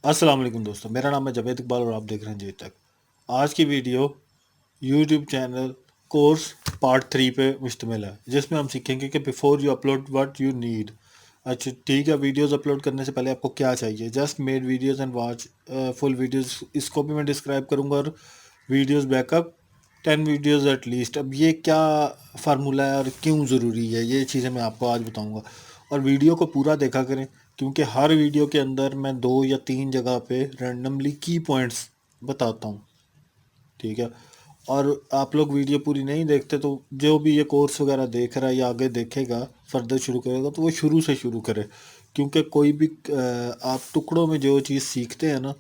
السلام علیکم دوستوں، میرا نام ہے جاوید اقبال اور آپ دیکھ رہے ہیں جی تک۔ آج کی video YouTube channel course part 3 پہ مشتمل ہے، جس میں ہم سیکھیں گے کہ before you upload what you need. اچھا ٹھیک ہے، ویڈیوز اپلوڈ کرنے سے پہلے آپ کو کیا چاہیے؟ Just made videos and watch full videos, اس کو بھی میں ڈسکرائب کروں گا، اور videos back up 10 videos at least. اب یہ کیا فارمولہ ہے اور کیوں ضروری ہے، یہ چیزیں میں آپ کو آج بتاؤں گا۔ اور ویڈیو کو پورا دیکھا کریں، کیونکہ ہر ویڈیو کے اندر میں 2 یا 3 جگہ پہ رینڈملی کی پوائنٹس بتاتا ہوں، ٹھیک ہے؟ اور آپ لوگ ویڈیو پوری نہیں دیکھتے، تو جو بھی یہ کورس وغیرہ دیکھ رہا ہے یا آگے دیکھے گا، فردر شروع کرے گا، تو وہ شروع سے شروع کرے، کیونکہ کوئی بھی آپ ٹکڑوں میں جو چیز سیکھتے ہیں نا،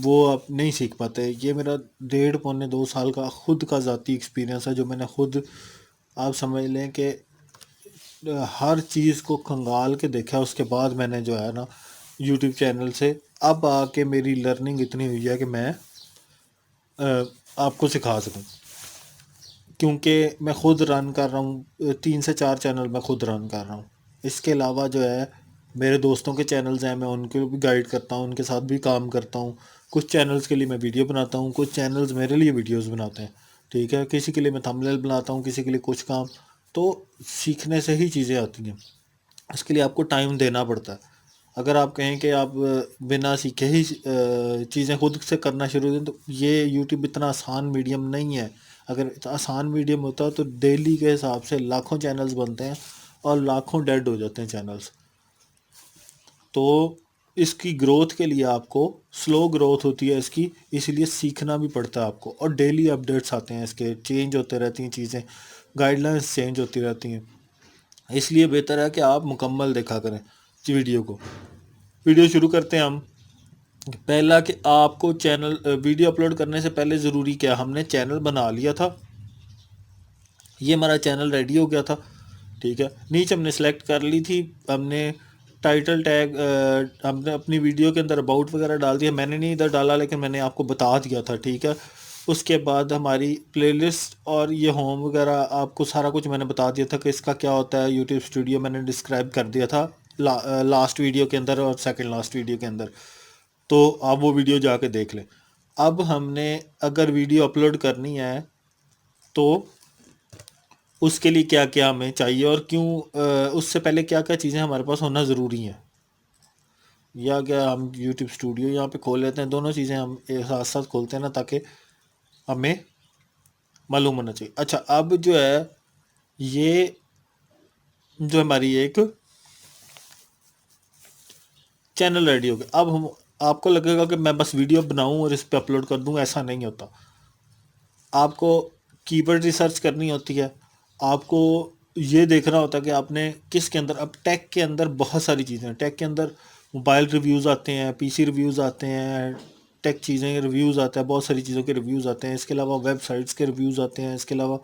وہ آپ نہیں سیکھ پاتے۔ یہ میرا 1.5 پونے 2 سال کا خود کا ذاتی ایکسپیرینس ہے، جو میں نے خود، آپ سمجھ لیں کہ ہر چیز کو کھنگال کے دیکھا، اس کے بعد میں نے جو ہے نا یوٹیوب چینل سے اب آ کے میری لرننگ اتنی ہوئی ہے کہ میں آپ کو سکھا سکوں، کیونکہ میں خود رن کر رہا ہوں، 3 سے 4 چینل میں خود رن کر رہا ہوں۔ اس کے علاوہ جو ہے میرے دوستوں کے چینلز ہیں، میں ان کو بھی گائیڈ کرتا ہوں، ان کے ساتھ بھی کام کرتا ہوں۔ کچھ چینلز کے لیے میں ویڈیو بناتا ہوں، کچھ چینلز میرے لیے ویڈیوز بناتے ہیں، ٹھیک ہے؟ کسی کے لیے میں تھمبنیل بناتا ہوں، کسی کے لیے کچھ کام۔ تو سیکھنے سے ہی چیزیں آتی ہیں، اس کے لیے آپ کو ٹائم دینا پڑتا ہے۔ اگر آپ کہیں کہ آپ بنا سیکھے ہی چیزیں خود سے کرنا شروع دیں، تو یہ یوٹیوب اتنا آسان میڈیم نہیں ہے۔ اگر آسان میڈیم ہوتا تو ڈیلی کے حساب سے لاکھوں چینلز بنتے ہیں اور لاکھوں ڈیڈ ہو جاتے ہیں چینلز۔ تو اس کی گروتھ کے لیے آپ کو سلو گروتھ ہوتی ہے اس کی، اس لیے سیکھنا بھی پڑتا ہے آپ کو، اور ڈیلی اپڈیٹس آتے ہیں اس کے، چینج ہوتے رہتی ہیں چیزیں، گائیڈ لائنس چینج ہوتی رہتی ہیں۔ اس لیے بہتر ہے کہ آپ مکمل دیکھا کریں ویڈیو کو۔ ویڈیو شروع کرتے ہیں ہم۔ پہلا کہ آپ کو چینل ویڈیو اپلوڈ کرنے سے پہلے ضروری کیا، ہم نے چینل بنا لیا تھا، یہ ہمارا چینل ریڈی ہو گیا تھا، ٹھیک ہے؟ نیچے ہم نے سلیکٹ کر لی تھی، ہم نے ٹائٹل ٹیگ، ہم نے اپنی ویڈیو کے اندر اباؤٹ وغیرہ ڈال دیا، میں نے نہیں ادھر ڈالا لیکن میں نے آپ کو بتا دیا تھا، ٹھیک ہے؟ اس کے بعد ہماری پلے لسٹ اور یہ ہوم وغیرہ، آپ کو سارا کچھ میں نے بتا دیا تھا کہ اس کا کیا ہوتا ہے۔ یوٹیوب اسٹوڈیو میں نے ڈسکرائب کر دیا تھا لاسٹ ویڈیو کے اندر اور سیکنڈ لاسٹ ویڈیو کے اندر، تو آپ وہ ویڈیو جا کے دیکھ لیں۔ اب ہم نے اگر ویڈیو اپلوڈ کرنی ہے تو اس کے لیے کیا کیا ہمیں چاہیے، اور کیوں اس سے پہلے کیا کیا چیزیں ہمارے پاس ہونا ضروری ہیں، یا کیا ہم یوٹیوب اسٹوڈیو یہاں پہ کھول لیتے ہیں، دونوں چیزیں ہم ایک ساتھ ساتھ کھولتے ہیں نا، تاکہ ہمیں معلوم ہونا چاہیے۔ اچھا، اب جو ہے یہ جو ہماری ایک چینل ریڈی ہو گیا، اب ہم، آپ کو لگے گا کہ میں بس ویڈیو بناؤں اور اس پہ اپلوڈ کر دوں، ایسا نہیں ہوتا۔ آپ کو کی ورڈ ریسرچ کرنی ہوتی ہے، آپ کو یہ دیکھنا ہوتا ہے کہ آپ نے کس کے اندر، اب ٹیک کے اندر بہت ساری چیزیں ہیں، ٹیک کے اندر موبائل ریویوز آتے ہیں، پی سی ریویوز آتے ہیں، ٹیک چیزیں ریویوز آتے ہیں، بہت ساری چیزوں کے ریویوز آتے ہیں، اس کے علاوہ ویب سائٹس کے ریویوز آتے ہیں، اس کے علاوہ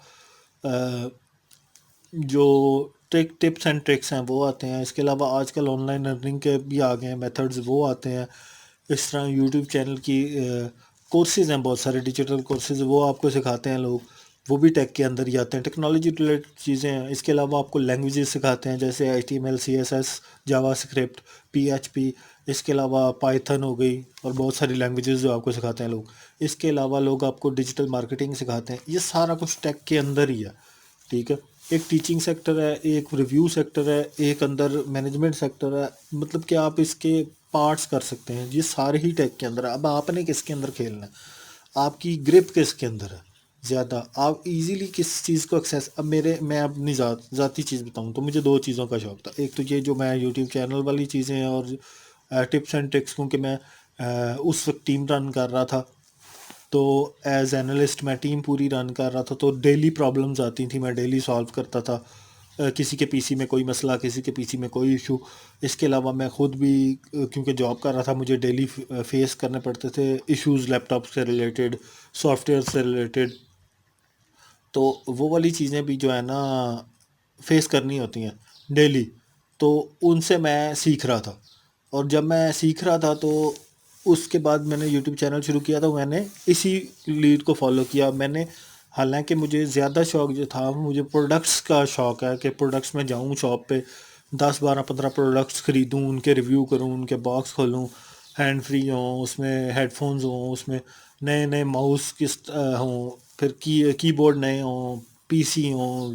جو ٹپس اینڈ ٹرکس ہیں وہ آتے ہیں، اس کے علاوہ آج کل آن لائن ارننگ کے بھی آ گئے ہیں میتھڈز، وہ آتے ہیں۔ اس طرح یوٹیوب چینل کی کورسز ہیں، بہت سارے ڈیجیٹل کورسز، وہ آپ کو سکھاتے ہیں لوگ، وہ بھی ٹیک کے اندر ہی آتے ہیں، ٹیکنالوجی ریلیٹڈ چیزیں ہیں۔ اس کے علاوہ آپ کو لینگویجز سکھاتے ہیں، جیسے HTML CSS جاوا اسکرپٹ PHP، اس کے علاوہ پائتھن ہو گئی، اور بہت ساری لینگویجز جو آپ کو سکھاتے ہیں لوگ۔ اس کے علاوہ لوگ آپ کو ڈیجیٹل مارکیٹنگ سکھاتے ہیں، یہ سارا کچھ ٹیک کے اندر ہی ہے، ٹھیک ہے؟ ایک ٹیچنگ سیکٹر ہے، ایک ریویو سیکٹر ہے، ایک اندر مینجمنٹ سیکٹر ہے، مطلب کہ آپ اس کے پارٹس کر سکتے ہیں، یہ سارے ہی ٹیک کے اندر ہے۔ اب آپ نے کس کے اندر کھیلنا ہے، آپ کی گرپ کس کے اندر ہے زیادہ، آپ ایزیلی کس چیز کو ایکسیس۔ اب میں اپنی ذاتی چیز بتاؤں تو مجھے 2 چیزوں کا شوق تھا، ایک تو یہ جو میں یوٹیوب چینل والی چیزیں ہیں، اور ٹپس اینڈ ٹرکس، کیونکہ میں اس وقت ٹیم رن کر رہا تھا، تو ایز اینالسٹ میں ٹیم پوری رن کر رہا تھا، تو ڈیلی پرابلمز آتی تھیں، میں ڈیلی سالو کرتا تھا، کسی کے پی سی میں کوئی مسئلہ، کسی کے پی سی میں کوئی ایشو۔ اس کے علاوہ میں خود بھی کیونکہ جاب کر رہا تھا، مجھے ڈیلی فیس کرنے پڑتے تھے ایشوز، لیپ ٹاپ سے ریلیٹڈ، سافٹ ویئر سے ریلیٹڈ، تو وہ والی چیزیں بھی جو ہے نا فیس کرنی ہوتی ہیں ڈیلی، تو ان سے میں سیکھ رہا تھا۔ اور جب میں سیکھ رہا تھا تو اس کے بعد میں نے یوٹیوب چینل شروع کیا، تو میں نے اسی لیڈ کو فالو کیا۔ میں نے، حالانکہ مجھے زیادہ شوق جو تھا، مجھے پروڈکٹس کا شوق ہے کہ پروڈکٹس میں جاؤں شاپ پہ، 10 12 15 پروڈکٹس خریدوں، ان کے ریویو کروں، ان کے باکس کھولوں، ہینڈ فری ہوں، اس میں ہیڈ فونز ہوں، اس میں نئے نئے ماؤس ہوں، پھر کی بورڈ نئے ہوں، پی سی ہوں،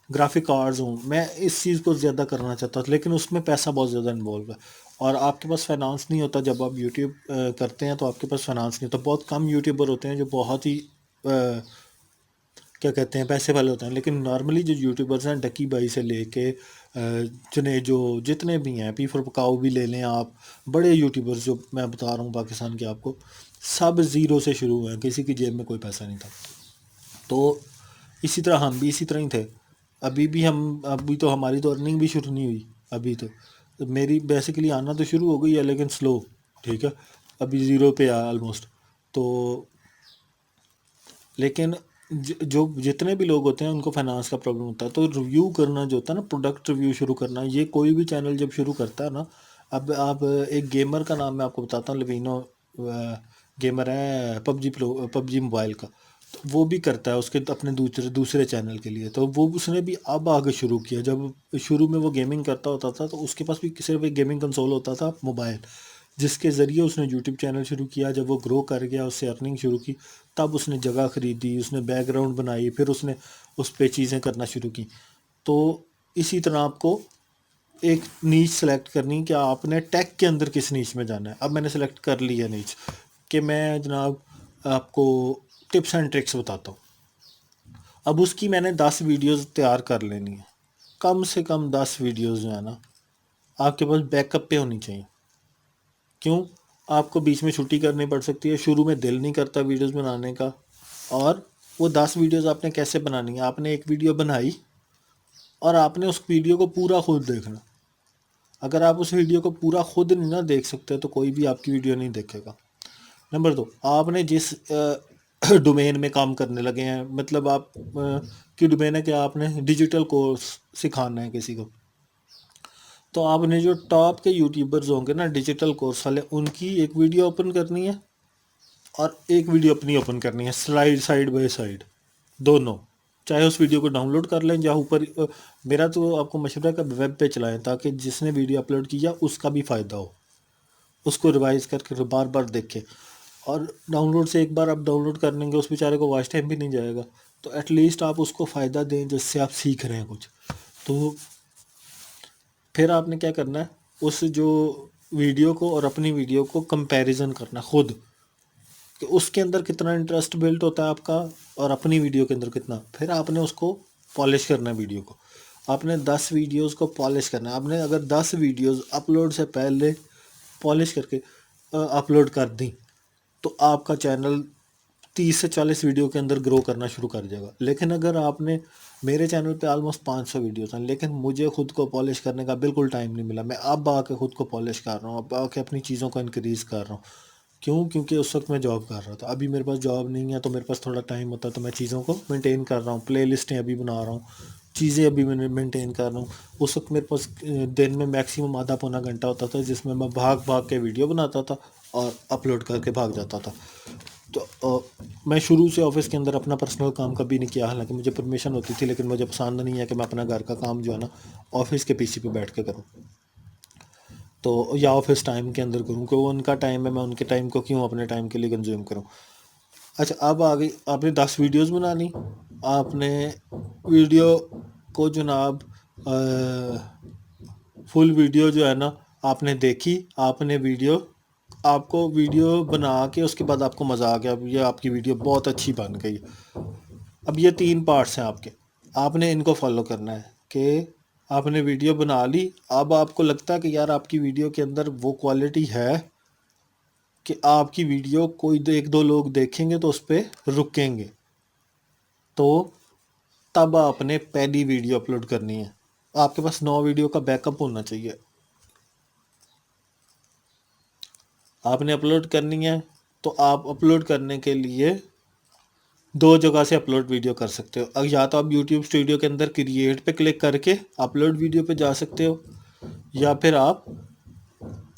گرافک کارڈز ہوں. میں اس چیز کو زیادہ کرنا چاہتا تھا، لیکن اس میں پیسہ بہت زیادہ انوالو ہے، اور آپ کے پاس فائنانس نہیں ہوتا. جب آپ یوٹیوب کرتے ہیں تو آپ کے پاس فائنانس نہیں ہوتا. بہت کم یوٹیوبر ہوتے ہیں جو بہت ہی کیا کہتے ہیں پیسے والے ہوتے ہیں، لیکن نارملی جو یوٹیوبرز ہیں، ڈکی بائی سے لے کے جتنے بھی ہیں، پی فور پکاؤ بھی لے لیں آپ، بڑے یوٹیوبرز جو میں بتا رہا ہوں پاکستان کے آپ کو، سب زیرو سے شروع ہوئے ہیں، کسی کی جیب میں کوئی پیسہ نہیں تھا. تو اسی طرح ہم بھی اسی طرح ہی تھے. ابھی تو ہماری تو ارننگ بھی شروع نہیں ہوئی. ابھی تو میری بیسیکلی آنا تو شروع ہو گئی ہے، لیکن سلو. ٹھیک ہے، ابھی زیرو پہ آیا آلموسٹ. تو لیکن جو جتنے بھی لوگ ہوتے ہیں ان کو فائنانس کا پرابلم ہوتا ہے. تو ریویو کرنا جو ہوتا ہے نا، پروڈکٹ ریویو شروع کرنا، یہ کوئی بھی چینل جب شروع کرتا ہے نا. اب آپ ایک گیمر کا نام میں آپ کو بتاتا ہوں، لیوینو گیمر ہے پب جی موبائل کا. تو وہ بھی کرتا ہے اس کے اپنے دوسرے چینل کے لیے. تو وہ اس نے بھی اب آگے شروع کیا. جب شروع میں وہ گیمنگ کرتا ہوتا تھا تو اس کے پاس بھی صرف ایک گیمنگ کنسول ہوتا تھا، موبائل، جس کے ذریعے اس نے یوٹیوب چینل شروع کیا. جب وہ گرو کر گیا، اس سے ارننگ شروع کی، تب اس نے جگہ خریدی، اس نے بیک گراؤنڈ بنائی، پھر اس نے اس پہ چیزیں کرنا شروع کی. تو اسی طرح آپ کو ایک نیچ سلیکٹ کرنی کہ آپ نے ٹیک کے اندر کس نیچ میں جانا ہے. اب میں نے سلیکٹ کر لی ہے نیچ کہ میں جناب آپ کو ٹپس اینڈ ٹرکس بتاتا ہوں. اب اس کی میں نے 10 ویڈیوز تیار کر لینی ہے. کم سے کم 10 ویڈیوز جو ہے نا آپ کے پاس بیک اپ پہ ہونی چاہیے. کیوں؟ آپ کو بیچ میں چھٹی کرنی پڑ سکتی ہے، شروع میں دل نہیں کرتا ویڈیوز بنانے کا. اور وہ 10 ویڈیوز آپ نے کیسے بنانی ہے؟ آپ نے ایک ویڈیو بنائی اور آپ نے اس ویڈیو کو پورا خود دیکھنا. اگر آپ اس ویڈیو کو پورا خود نہیں نہ دیکھ سکتے تو کوئی بھی آپ کی ویڈیو نہیں دیکھے گا. نمبر 2، آپ نے جس ڈومین میں کام کرنے لگے ہیں، مطلب آپ کی ڈومین ہے کہ آپ نے ڈیجیٹل کورس سکھانا ہے کسی کو، تو آپ نے جو ٹاپ کے یوٹیوبرز ہوں گے نا ڈیجیٹل کورس والے، ان کی ایک ویڈیو اوپن کرنی ہے اور ایک ویڈیو اپنی اوپن کرنی ہے، سائڈ بائی سائڈ دونوں. چاہے اس ویڈیو کو ڈاؤن لوڈ کر لیں یا اوپر. میرا تو آپ کو مشورہ ہے کہ ویب پہ چلائیں تاکہ جس نے ویڈیو اپلوڈ کیا اس کا بھی فائدہ ہو، اس کو ریوائز کر کے بار بار دیکھے. اور ڈاؤن لوڈ سے ایک بار آپ ڈاؤن لوڈ کر لیں گے، اس بیچارے کو واچ ٹائم بھی نہیں جائے گا. تو ایٹ لیسٹ آپ اس کو فائدہ دیں جس سے آپ سیکھ رہے ہیں کچھ. تو پھر آپ نے کیا کرنا ہے، اس جو ویڈیو کو اور اپنی ویڈیو کو کمپیریزن کرنا خود، کہ اس کے اندر کتنا انٹرسٹ بلٹ ہوتا ہے آپ کا اور اپنی ویڈیو کے اندر کتنا. پھر آپ نے اس کو پالش کرنا ہے ویڈیو کو. آپ نے 10 ویڈیوز کو پالش کرنا ہے. آپ نے اگر 10 ویڈیوز اپلوڈ سے پہلے پالش کر کے اپلوڈ کر دیں تو آپ کا چینل 30 سے 40 ویڈیو کے اندر گرو کرنا شروع کر جائے گا. لیکن اگر آپ نے میرے چینل پہ آلموسٹ 500 ویڈیوز ہیں، لیکن مجھے خود کو پالش کرنے کا بالکل ٹائم نہیں ملا. میں اب آ کے خود کو پالش کر رہا ہوں، اب آ کے اپنی چیزوں کو انکریز کر رہا ہوں. کیونکہ اس وقت میں جاب کر رہا تھا. ابھی میرے پاس جاب نہیں ہے تو میرے پاس تھوڑا ٹائم ہوتا ہے، تو میں چیزوں کو مینٹین کر رہا ہوں. پلے لسٹیں ابھی بنا رہا ہوں، چیزیں ابھی میں مینٹین کر رہا ہوں. اس وقت میرے پاس دن میں میکسیمم آدھا پونا گھنٹہ ہوتا تھا، جس میں بھاگ کے ویڈیو بناتا تھا اور اپلوڈ کر کے بھاگ جاتا تھا. تو میں شروع سے آفس کے اندر اپنا پرسنل کام کبھی نہیں کیا، حالانکہ مجھے پرمیشن ہوتی تھی، لیکن مجھے پسند نہیں ہے کہ میں اپنا گھر کا کام جو ہے نا آفس کے پی سی پہ بیٹھ کے کروں، تو یا آفس ٹائم کے اندر کروں، کہ وہ ان کا ٹائم ہے، میں ان کے ٹائم کو کیوں اپنے ٹائم کے لیے کنزیوم کروں. اچھا، اب آ گئی، آپ نے 10 ویڈیوز بنانی. آپ نے ویڈیو کو جناب فل ویڈیو جو ہے نا آپ نے دیکھی. آپ کو ویڈیو بنا کے اس کے بعد آپ کو مزہ آ گیا، یہ آپ کی ویڈیو بہت اچھی بن گئی. اب یہ 3 پارٹس ہیں آپ کے، آپ نے ان کو فالو کرنا ہے. کہ آپ نے ویڈیو بنا لی، اب آپ کو لگتا ہے کہ یار آپ کی ویڈیو کے اندر وہ کوالٹی ہے کہ آپ کی ویڈیو کوئی ایک دو لوگ دیکھیں گے تو اس پہ رکیں گے، تو تب آپ نے پہلی ویڈیو اپلوڈ کرنی ہے. آپ کے پاس 9 ویڈیو کا بیک اپ ہونا چاہیے. آپ نے اپلوڈ کرنی ہے تو آپ اپلوڈ کرنے کے لیے 2 جگہ سے اپلوڈ ویڈیو کر سکتے ہو. یا تو آپ یوٹیوب اسٹوڈیو کے اندر کریٹ پہ کلک کر کے اپلوڈ ویڈیو پہ جا سکتے ہو، یا پھر آپ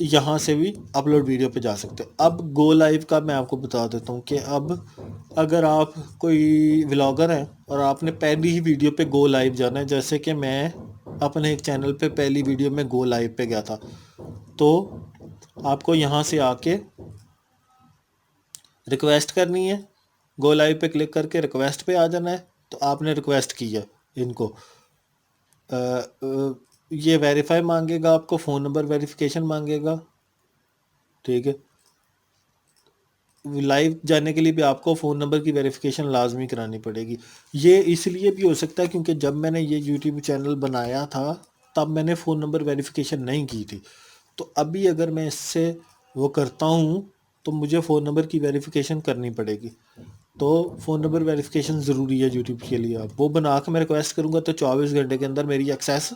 یہاں سے بھی اپلوڈ ویڈیو پہ جا سکتے ہو. اب گو لائیو کا میں آپ کو بتا دیتا ہوں کہ اب اگر آپ کوئی ولاگر ہیں اور آپ نے پہلی ہی ویڈیو پہ گو لائیو جانا ہے، جیسے کہ میں اپنے ایک چینل پہ پہلی ویڈیو میں گو لائیو پہ گیا تھا، تو آپ کو یہاں سے آ کے ریکویسٹ کرنی ہے، گو لائیو پہ کلک کر کے ریکویسٹ پہ آ جانا ہے. تو آپ نے ریکویسٹ کی ہے ان کو، یہ ویریفائی مانگے گا، آپ کو فون نمبر ویریفیکیشن مانگے گا. ٹھیک ہے، لائیو جانے کے لیے بھی آپ کو فون نمبر کی ویریفیکیشن لازمی کرانی پڑے گی. یہ اس لیے بھی ہو سکتا ہے کیونکہ جب میں نے یہ یوٹیوب چینل بنایا تھا تب میں نے فون نمبر ویریفیکیشن نہیں کی تھی. تو ابھی اگر میں اس سے وہ کرتا ہوں تو مجھے فون نمبر کی ویریفیکیشن کرنی پڑے گی. تو فون نمبر ویریفیکیشن ضروری ہے یوٹیوب کے لیے. آپ وہ بنا کے میں ریکویسٹ کروں گا تو 24 گھنٹے کے اندر میری ایکسیس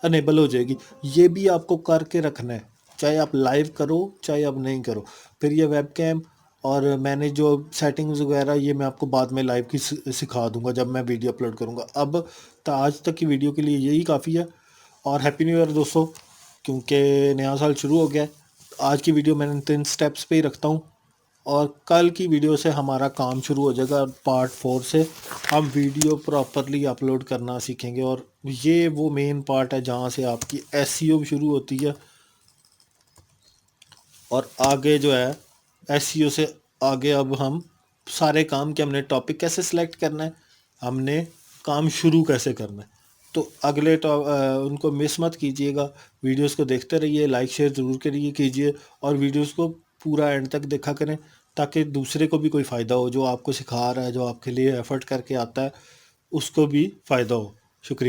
انیبل ہو جائے گی. یہ بھی آپ کو کر کے رکھنا ہے، چاہے آپ لائیو کرو چاہے آپ نہیں کرو. پھر یہ ویب کیم اور میں نے جو سیٹنگز وغیرہ یہ میں آپ کو بعد میں لائیو کی سکھا دوں گا جب میں ویڈیو اپلوڈ کروں گا. اب آج تک کی ویڈیو کے لیے یہی کافی ہے. اور ہیپی نیو ایئر دوستو، کیونکہ نیا سال شروع ہو گیا ہے. آج کی ویڈیو میں نے 3 سٹیپس پہ ہی رکھتا ہوں، اور کل کی ویڈیو سے ہمارا کام شروع ہو جائے گا. پارٹ 4 سے ہم ویڈیو پراپرلی اپلوڈ کرنا سیکھیں گے، اور یہ وہ مین پارٹ ہے جہاں سے آپ کی ایس سی او شروع ہوتی ہے. اور آگے جو ہے ایس سی او سے آگے اب ہم سارے کام کے ہم نے ٹاپک کیسے سلیکٹ کرنا ہے، ہم نے کام شروع کیسے کرنا ہے. تو اگلے ان کو مس مت کیجیے گا. ویڈیوز کو دیکھتے رہیے، لائک شیئر ضرور کیجیے، اور ویڈیوز کو پورا اینڈ تک دیکھا کریں تاکہ دوسرے کو بھی کوئی فائدہ ہو. جو آپ کو سکھا رہا ہے، جو آپ کے لیے ایفرٹ کر کے آتا ہے، اس کو بھی فائدہ ہو. شکریہ.